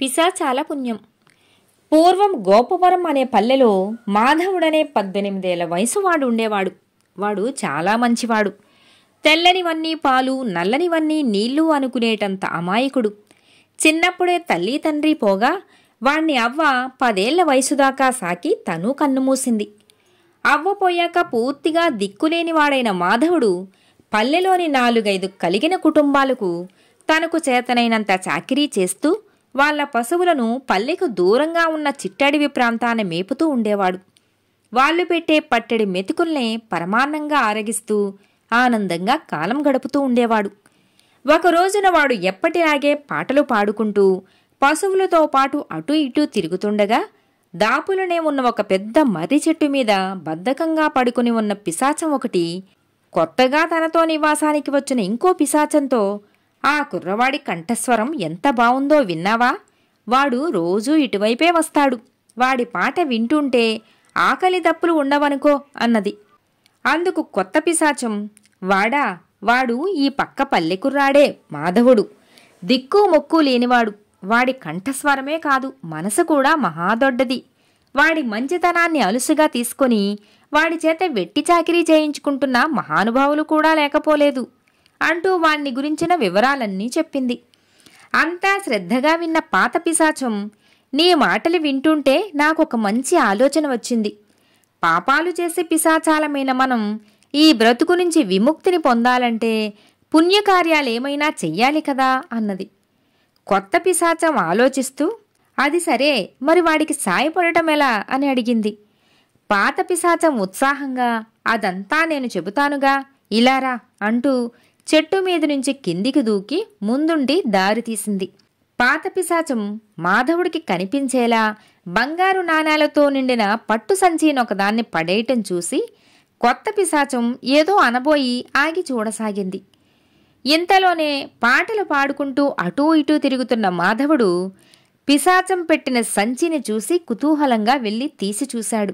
పిశాచాల పుణ్యం. పూర్వం గోపవరం అనే పల్లెలో మాధవుడనే 18 ఏళ్ల వయసు వాడు ఉండేవాడు. వాడు చాలా మంచివాడు. తెల్లనివన్నీ పాలు, నల్లనివన్నీ నీళ్లు అనుకునేటంత అమాయకుడు. చిన్నప్పుడే తల్లి తండ్రి పోగా వాణ్ణి అవ్వ 10 ఏళ్ల వయసు దాకా సాకి తను కన్నుమూసింది. అవ్వ పోయాక పూర్తిగా దిక్కులేనివాడైన మాధవుడు పల్లెలోని 4-5 కలిగిన కుటుంబాలకు తనకు చేతనైనంత చాకిరీ చేస్తూ వాళ్ల పశువులను పల్లెకు దూరంగా ఉన్న చిట్టడివి ప్రాంతాన మేపుతూ ఉండేవాడు. వాళ్లు పెట్టే పట్టెడి మెతుకుల్నే పరమాన్నంగా ఆరగిస్తూ ఆనందంగా కాలం గడుపుతూ ఉండేవాడు. ఒకరోజున వాడు ఎప్పటిలాగే పాటలు పాడుకుంటూ పశువులతో పాటు అటూ ఇటూ తిరుగుతుండగా దాపులనే ఉన్న ఒక పెద్ద మర్రి చెట్టు మీద బద్ధకంగా పడుకుని ఉన్న పిశాచం ఒకటి కొత్తగా తనతో నివాసానికి వచ్చిన ఇంకో పిశాచంతో, "ఆ కుర్రవాడి కంఠస్వరం ఎంత బావుందో విన్నావా? వాడు రోజూ ఇటువైపే వస్తాడు. వాడి పాట వింటుంటే ఆకలి దప్పులు ఉండవనుకో" అన్నది. అందుకు కొత్త పిశాచం, వాడు ఈ పక్క పల్లెకుర్రాడే మాధవుడు. దిక్కు మొక్కు లేనివాడు. వాడి కంఠస్వరమే కాదు, మనసు కూడా మహాదొడ్డది. వాడి మంచితనాన్ని అలుసుగా తీసుకొని వాడి చేత వెట్టి చాకిరీ చేయించుకుంటున్న మహానుభావులు కూడా లేకపోలేదు అంటూ వాణ్ణి గురించిన వివరాలన్నీ చెప్పింది. అంతా శ్రద్ధగా విన్న పాత పిశాచం, "నీ మాటలు వింటుంటే నాకొక మంచి ఆలోచన వచ్చింది. పాపాలు చేసే పిశాచాలమైన మనం ఈ బ్రతుకు నుంచి విముక్తిని పొందాలంటే పుణ్యకార్యాలేమైనా చెయ్యాలి కదా" అన్నది. కొత్త పిశాచం ఆలోచిస్తూ, "అది సరే, మరి వాడికి సాయపడటం ఎలా?" అని అడిగింది. పాత పిశాచం ఉత్సాహంగా, "అదంతా నేను చెబుతానుగా, ఇలారా" అంటూ చెట్టు మీద నుంచి కిందికి దూకి ముందుండి దారి తీసింది. పాత పిశాచం మాధవుడికి కనిపించేలా బంగారు నాణాలతో నిండిన పట్టు సంచీనొకదాన్ని పడేయటం చూసి కొత్త పిశాచం ఏదో అనబోయి ఆగి చూడసాగింది. ఇంతలోనే పాటలు పాడుకుంటూ అటూ ఇటూ తిరుగుతున్న మాధవుడు పిశాచం పెట్టిన సంచిని చూసి కుతూహలంగా వెళ్ళి తీసి చూశాడు.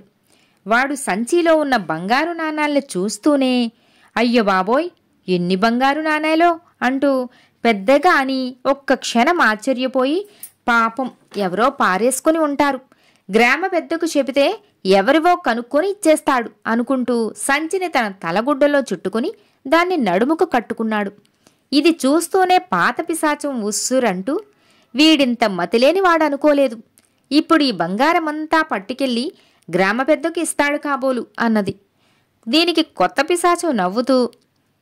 వాడు సంచిలో ఉన్న బంగారు నాణాల్ని చూస్తూనే, "అయ్యో బాబోయ్, ఎన్ని బంగారు నాణేలో" అంటూ పెద్దగా అని ఒక్క క్షణం ఆశ్చర్యపోయి, "పాపం, ఎవరో పారేసుకుని ఉంటారు. గ్రామ పెద్దకు చెబితే ఎవరివో కనుక్కొని ఇచ్చేస్తాడు" అనుకుంటూ సంచిని తన తలగుడ్డలో చుట్టుకుని దాన్ని నడుముకు కట్టుకున్నాడు. ఇది చూస్తూనే పాత పిశాచం ఉస్సురంటూ, "వీడింత మతిలేని వాడనుకోలేదు. ఇప్పుడు ఈ బంగారమంతా పట్టుకెళ్ళి గ్రామ పెద్దకు ఇస్తాడు కాబోలు" అన్నది. దీనికి కొత్త పిశాచం నవ్వుతూ,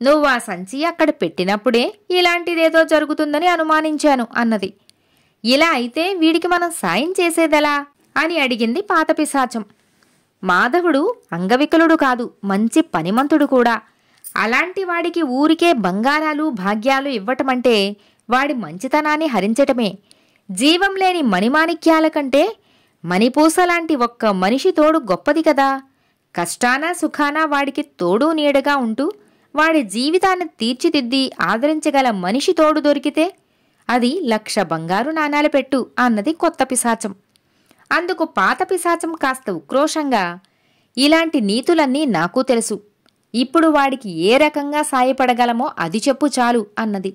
"నువ్వు ఆ సంచి అక్కడ పెట్టినప్పుడే ఇలాంటిదేదో జరుగుతుందని అనుమానించాను" అన్నది. "ఇలా అయితే వీడికి మనం సాయం చేసేదెలా?" అని అడిగింది పాత పిశాచం. మాధవుడు అంగవికలుడు కాదు, మంచి పనిమంతుడు కూడా. అలాంటి వాడికి ఊరికే బంగారాలు భాగ్యాలు ఇవ్వటమంటే వాడి మంచితనాన్ని హరించటమే. జీవం లేని మణిమాణిక్యాల కంటే మణిపూసలాంటి ఒక్క మనిషి తోడు గొప్పది కదా. కష్టానా సుఖానా వాడికి తోడు నీడగా ఉంటూ వాడి జీవితాన్ని తీర్చిదిద్ది ఆదరించగల మనిషి తోడు దొరికితే అది 1,00,000 బంగారు నాణాలు పెట్టు అన్నది కొత్త పిశాచం. అందుకు పాత పిశాచం కాస్త ఉక్రోషంగా, "ఇలాంటి నీతులన్నీ నాకు తెలుసు. ఇప్పుడు వాడికి ఏ రకంగా సాయపడగలమో అది చెప్పు చాలు" అన్నది.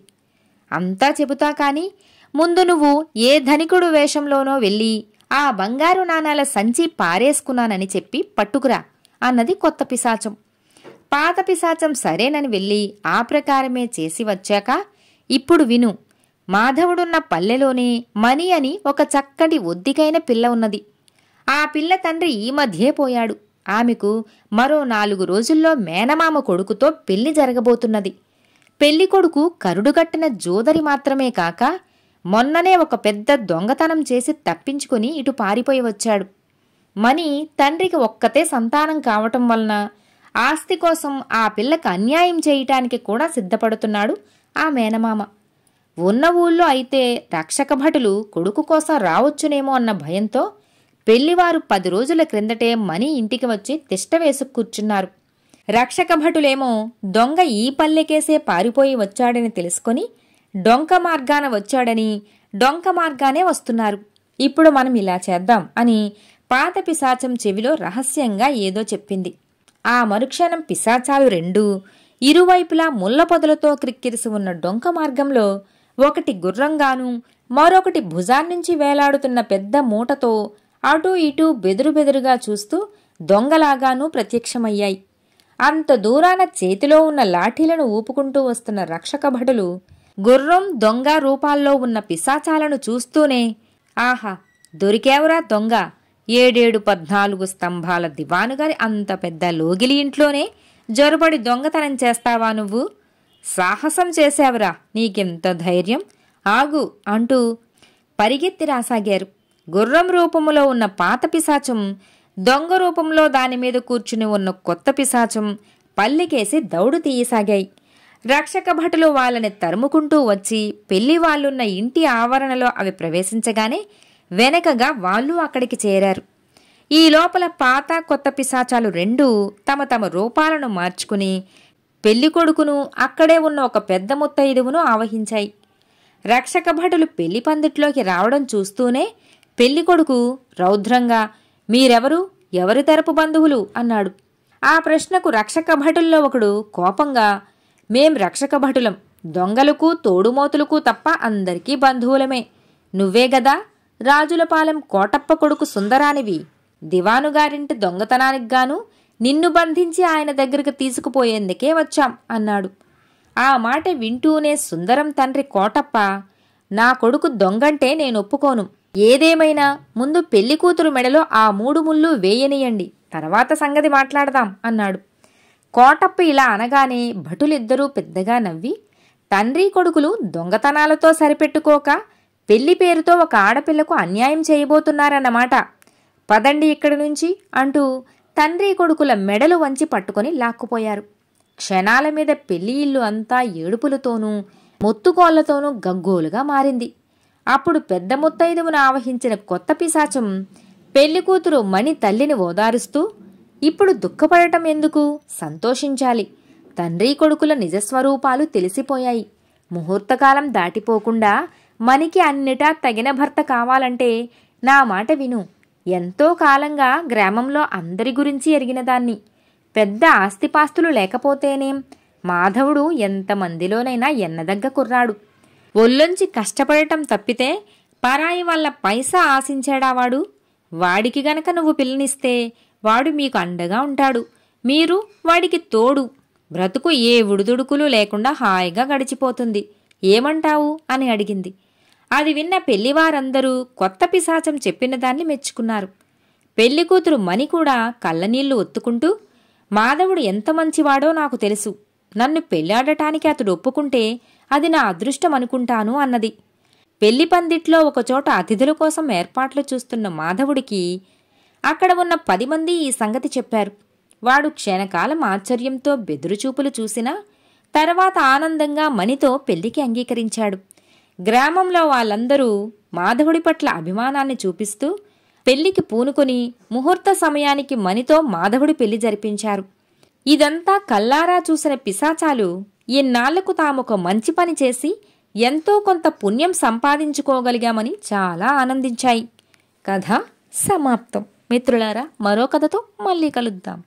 "అంతా చెబుతా కాని ముందు నువ్వు ఏ ధనికుడు వేషంలోనో వెళ్ళి ఆ బంగారు నాణాల సంచి పారేసుకున్నానని చెప్పి పట్టుకురా" అన్నది కొత్త పిశాచం. పాత పిశాచం సరేనని వెళ్ళి ఆ ప్రకారమే చేసి వచ్చాక, "ఇప్పుడు విను. మాధవుడున్న పల్లెలోనే మణి అని ఒక చక్కటి ఒద్దికైన పిల్ల ఉన్నది. ఆ పిల్ల తండ్రి ఈ మధ్యే పోయాడు. ఆమెకు మరో 4 రోజుల్లో మేనమామ కొడుకుతో పెళ్లి జరగబోతున్నది. పెళ్లి కొడుకు కరుడుగట్టిన జోదరి మాత్రమే కాక మొన్ననే ఒక పెద్ద దొంగతనం చేసి తప్పించుకుని ఇటు పారిపోయి వచ్చాడు. మణి తండ్రికి ఒక్కతే సంతానం కావటం వలన ఆస్తి కోసం ఆ పిల్లకి అన్యాయం చేయటానికి కూడా సిద్ధపడుతున్నాడు ఆ మేనమామ. ఉన్న ఊళ్ళో అయితే రక్షక భటులు కొడుకు కోసం రావచ్చునేమో అన్న భయంతో పెళ్లివారు 10 రోజుల క్రిందటే మణి ఇంటికి వచ్చి తిష్ట వేసు కూర్చున్నారు. రక్షక భటులేమో దొంగ ఈ పల్లెకేసే పారిపోయి వచ్చాడని తెలుసుకొని డొంక మార్గాన వచ్చాడని డొంక మార్గానే వస్తున్నారు. ఇప్పుడు మనం ఇలా చేద్దాం" అని పాత పిశాచం చెవిలో రహస్యంగా ఏదో చెప్పింది. ఆ మరుక్షణం పిశాచాలు రెండూ ఇరువైపులా ముళ్ళ పొదలతో క్రిక్కిరిసి ఉన్న డొంక మార్గంలో ఒకటి గుర్రంగాను మరొకటి భుజాన్నించి వేలాడుతున్న పెద్ద మూటతో అటూ ఇటూ బెదురుబెదురుగా చూస్తూ దొంగలాగానూ ప్రత్యక్షమయ్యాయి. అంత దూరాన చేతిలో ఉన్న లాఠీలను ఊపుకుంటూ వస్తున్న రక్షక భటులు గుర్రం, దొంగ రూపాల్లో ఉన్న పిశాచాలను చూస్తూనే, ఆహా, దొరికేవరా దొంగ, 7-14 స్తంభాల దివానుగారి అంత పెద్ద లోగిలి ఇంట్లోనే జొరబడి దొంగతనం చేస్తావా నువ్వు? సాహసం చేశావురా, నీకెంత ధైర్యం, ఆగు అంటూ పరిగెత్తి రాసాగారు. గుర్రం రూపములో ఉన్న పాత పిశాచం, దొంగ రూపంలో దానిమీద కూర్చుని ఉన్న కొత్త పిశాచం పల్లికేసి దౌడు తీయసాగాయి. రక్షక భటులు వాళ్ళని తరుముకుంటూ వచ్చి పెళ్లివాళ్లున్న ఇంటి ఆవరణలో అవి ప్రవేశించగానే వెనకగా వాళ్ళు అక్కడికి చేరారు. ఈ లోపల పాత కొత్త పిశాచాలు రెండూ తమ తమ రూపాలను మార్చుకుని పెళ్లికొడుకును, అక్కడే ఉన్న ఒక పెద్ద ముత్తైదువును ఆవహించాయి. రక్షక భటులు పెళ్లి పందిట్లోకి రావడం చూస్తూనే పెళ్లికొడుకు రౌద్రంగా, మీరెవరు, ఎవరి తరపు బంధువులు అన్నాడు. ఆ ప్రశ్నకు రక్షక భటుల్లో ఒకడు కోపంగా, మేం రక్షక భటులం, దొంగలకు తోడుమోతులకు తప్ప అందరికీ బంధువులమే. నువ్వే గదా రాజులపాలెం కోటప్ప కొడుకు సుందరానివి, దివానుగారింటి దొంగతనానికి గాను నిన్ను బంధించి ఆయన దగ్గరకు తీసుకుపోయేందుకే వచ్చాం అన్నాడు. ఆ మాట వింటూనే సుందరం తండ్రి కోటప్ప, నా కొడుకు దొంగంటే నేనొప్పుకోను, ఏదేమైనా ముందు పెళ్లి కూతురు మెడలో ఆ 3 ముళ్ళు వేయనియండి, తర్వాత సంగతి మాట్లాడదాం అన్నాడు. కోటప్ప ఇలా అనగానే భటులిద్దరూ పెద్దగా నవ్వి, తండ్రి కొడుకులు దొంగతనాలతో సరిపెట్టుకోక పెళ్లి పేరుతో ఒక ఆడపిల్లకు అన్యాయం చేయబోతున్నారన్నమాట, పదండి ఇక్కడి నుంచి అంటూ తండ్రి కొడుకుల మెడలు వంచి పట్టుకొని లాక్కుపోయారు. క్షణాల మీద పెళ్లి ఇల్లు అంతా ఏడుపులతోనూ మొత్తుకోళ్లతోనూ గగ్గోలుగా మారింది. అప్పుడు పెద్ద ముత్తైదువును ఆవహించిన కొత్త పిశాచం పెళ్లికూతురు మణి తల్లిని ఓదారుస్తూ, ఇప్పుడు దుఃఖపడటం ఎందుకు, సంతోషించాలి, తండ్రి కొడుకుల నిజస్వరూపాలు తెలిసిపోయాయి, ముహూర్తకాలం దాటిపోకుండా మణికి అన్నిటా తగిన భర్త కావాలంటే నా మాట విను, ఎంతో కాలంగా గ్రామంలో అందరి గురించి ఎరిగినదాన్ని, పెద్ద ఆస్తిపాస్తులు లేకపోతేనేం, మాధవుడు ఎంతమందిలోనైనా ఎన్నదగ్గ కుర్రాడు, ఒళ్ళొంచి కష్టపడటం తప్పితే పరాయి వాళ్ళ పైసా ఆశించాడావాడు, వాడికి గనక నువ్వు పిల్లనిస్తే వాడు మీకు అండగా ఉంటాడు, మీరు వాడికి తోడు, బ్రతుకు ఏ ఉడుదుడుకులు లేకుండా హాయిగా గడిచిపోతుంది, ఏమంటావు అని అడిగింది. అది విన్న పెళ్లివారందరూ కొత్త పిశాచం చెప్పిన దాన్ని మెచ్చుకున్నారు. పెళ్లికూతురు మణి కూడా కళ్ళనీళ్లు ఒత్తుకుంటూ, మాధవుడు ఎంత మంచివాడో నాకు తెలుసు, నన్ను పెళ్లాడటానికి అతడు ఒప్పుకుంటే అది నా అదృష్టం అనుకుంటాను అన్నది. పెళ్లి పందిట్లో ఒకచోట అతిథుల కోసం ఏర్పాట్లు చూస్తున్న మాధవుడికి అక్కడ ఉన్న 10 మంది ఈ సంగతి చెప్పారు. వాడు క్షణకాలం ఆశ్చర్యంతో బెదురుచూపులు చూసినా తర్వాత ఆనందంగా మణితో పెళ్లికి అంగీకరించాడు. గ్రామంలో వాళ్ళందరూ మాధవుడి పట్ల అభిమానాన్ని చూపిస్తూ పెళ్లికి పూనుకొని ముహూర్త సమయానికి మణితో మాధవుడి పెళ్లి జరిపించారు. ఇదంతా కల్లారా చూసిన పిశాచాలు ఇన్నాళ్లకు తామొక మంచి పని చేసి ఎంతో కొంత పుణ్యం సంపాదించుకోగలిగామని చాలా ఆనందించాయి. కథ సమాప్తం. మిత్రులారా, మరో కథతో మళ్ళీ కలుద్దాం.